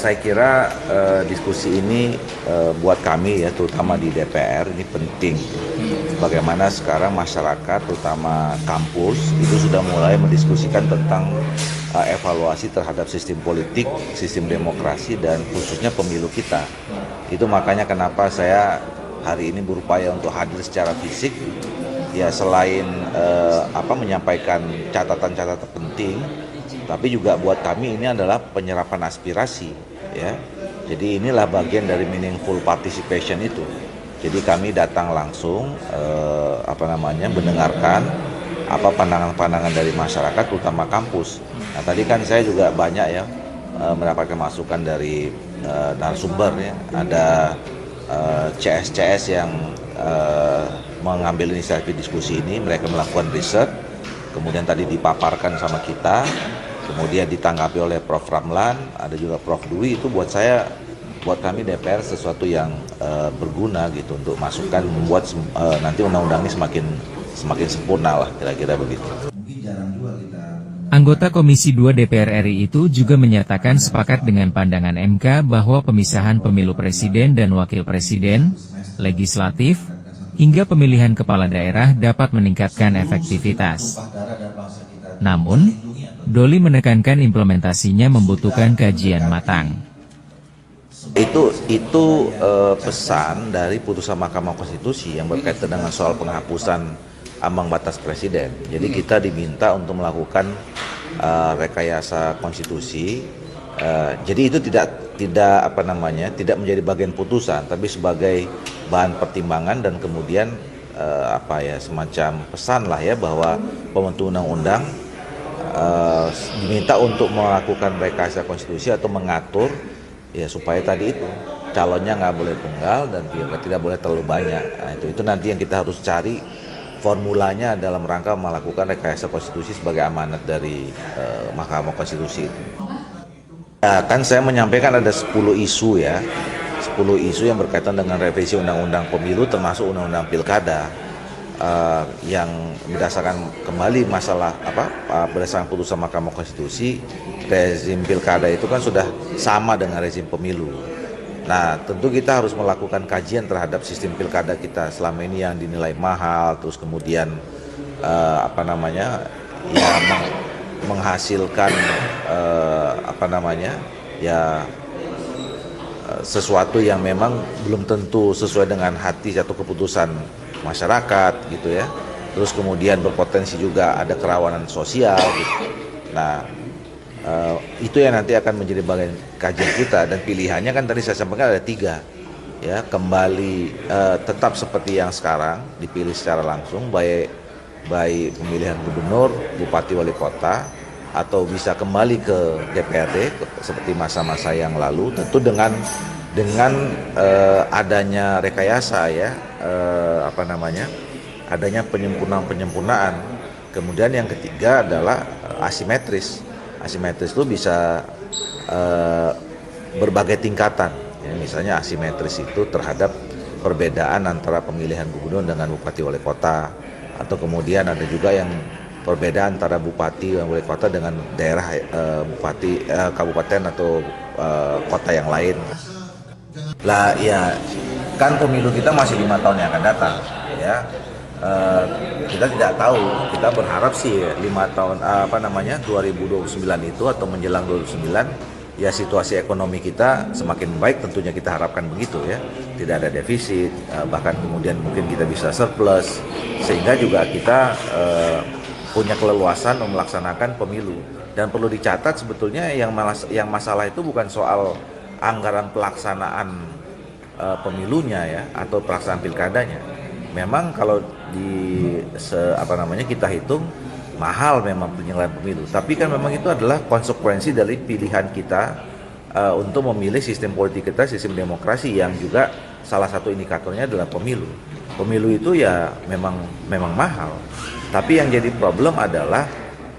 Saya kira diskusi ini buat kami ya, terutama di DPR ini penting. Bagaimana sekarang masyarakat, terutama kampus, itu sudah mulai mendiskusikan tentang evaluasi terhadap sistem politik, sistem demokrasi, dan khususnya pemilu kita. Itu makanya kenapa saya hari ini berupaya untuk hadir secara fisik. Ya selain menyampaikan catatan-catatan penting, tapi juga buat kami ini adalah penyerapan aspirasi, ya. Jadi inilah bagian dari meaningful participation itu. Jadi kami datang langsung mendengarkan apa pandangan-pandangan dari masyarakat, terutama kampus. Nah tadi kan saya juga banyak ya mendapatkan masukan dari narasumber ya. Ada CS-CS yang mengambil inisiatif diskusi ini, mereka melakukan riset, kemudian tadi dipaparkan sama kita, kemudian ditanggapi oleh Prof. Ramlan, ada juga Prof. Dwi. Itu buat kami DPR sesuatu yang berguna gitu untuk masukan membuat nanti undang-undang ini semakin sempurna lah, kira-kira begitu. Anggota Komisi 2 DPR RI itu juga menyatakan sepakat dengan pandangan MK bahwa pemisahan pemilu presiden dan wakil presiden, legislatif, hingga pemilihan kepala daerah dapat meningkatkan efektivitas. Namun, Doli menekankan implementasinya membutuhkan kajian matang. Itu pesan dari putusan Mahkamah Konstitusi yang berkaitan dengan soal penghapusan ambang batas presiden. Jadi kita diminta untuk melakukan rekayasa konstitusi. Jadi itu tidak menjadi bagian putusan, tapi sebagai bahan pertimbangan dan kemudian semacam pesan lah ya, bahwa pembentuk undang-undang diminta untuk melakukan rekayasa konstitusi atau mengatur ya supaya tadi itu calonnya nggak boleh tunggal dan tidak boleh terlalu banyak. Nah, itu nanti yang kita harus cari formulanya dalam rangka melakukan rekayasa konstitusi sebagai amanat dari Mahkamah Konstitusi itu. Ya, kan saya menyampaikan ada 10 isu ya, 10 isu yang berkaitan dengan revisi Undang-Undang Pemilu termasuk Undang-Undang Pilkada yang berdasarkan kembali berdasarkan putusan Mahkamah Konstitusi, rezim Pilkada itu kan sudah sama dengan rezim pemilu. Nah, tentu kita harus melakukan kajian terhadap sistem pilkada kita selama ini yang dinilai mahal, terus kemudian menghasilkan sesuatu yang memang belum tentu sesuai dengan hati atau keputusan masyarakat gitu ya. Terus kemudian berpotensi juga ada kerawanan sosial gitu. Nah, itu yang nanti akan menjadi bagian kajian kita, dan pilihannya kan tadi saya sampaikan ada 3 ya, kembali tetap seperti yang sekarang dipilih secara langsung baik pemilihan gubernur, bupati, wali kota, atau bisa kembali ke DPRD seperti masa-masa yang lalu, tentu dengan adanya rekayasa ya, adanya penyempurnaan. Kemudian yang ketiga adalah asimetris. Asimetris itu bisa berbagai tingkatan ya, misalnya asimetris itu terhadap perbedaan antara pemilihan gubernur dengan bupati wali kota, atau kemudian ada juga yang perbedaan antara bupati dan wali kota dengan daerah kabupaten atau kota yang lain. Lah ya kan pemilu kita masih 5 tahun yang akan datang ya. Kita tidak tahu, kita berharap sih 5 tahun 2029 itu atau menjelang 2029 ya situasi ekonomi kita semakin baik, tentunya kita harapkan begitu ya, tidak ada defisit, bahkan kemudian mungkin kita bisa surplus, sehingga juga kita punya keleluasan melaksanakan pemilu. Dan perlu dicatat sebetulnya yang masalah itu bukan soal anggaran pelaksanaan pemilunya ya, atau pelaksanaan pilkadanya. Memang kalau kita hitung mahal memang penyelenggaraan pemilu, tapi kan memang itu adalah konsekuensi dari pilihan kita untuk memilih sistem politik kita, sistem demokrasi, yang juga salah satu indikatornya adalah pemilu. Pemilu itu ya memang mahal, tapi yang jadi problem adalah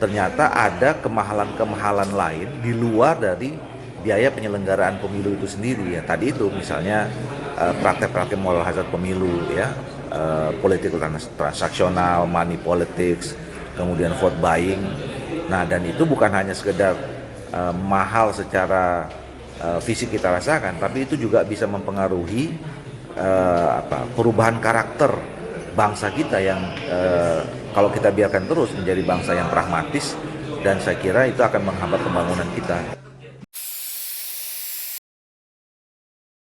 ternyata ada kemahalan-kemahalan lain di luar dari biaya penyelenggaraan pemilu itu sendiri ya. Tadi itu misalnya praktek-praktek moral hazard pemilu ya, politik transaksional, money politics, kemudian vote buying. Nah, dan itu bukan hanya sekedar mahal secara fisik kita rasakan, tapi itu juga bisa mempengaruhi perubahan karakter bangsa kita yang kalau kita biarkan terus menjadi bangsa yang pragmatis, dan saya kira itu akan menghambat pembangunan kita.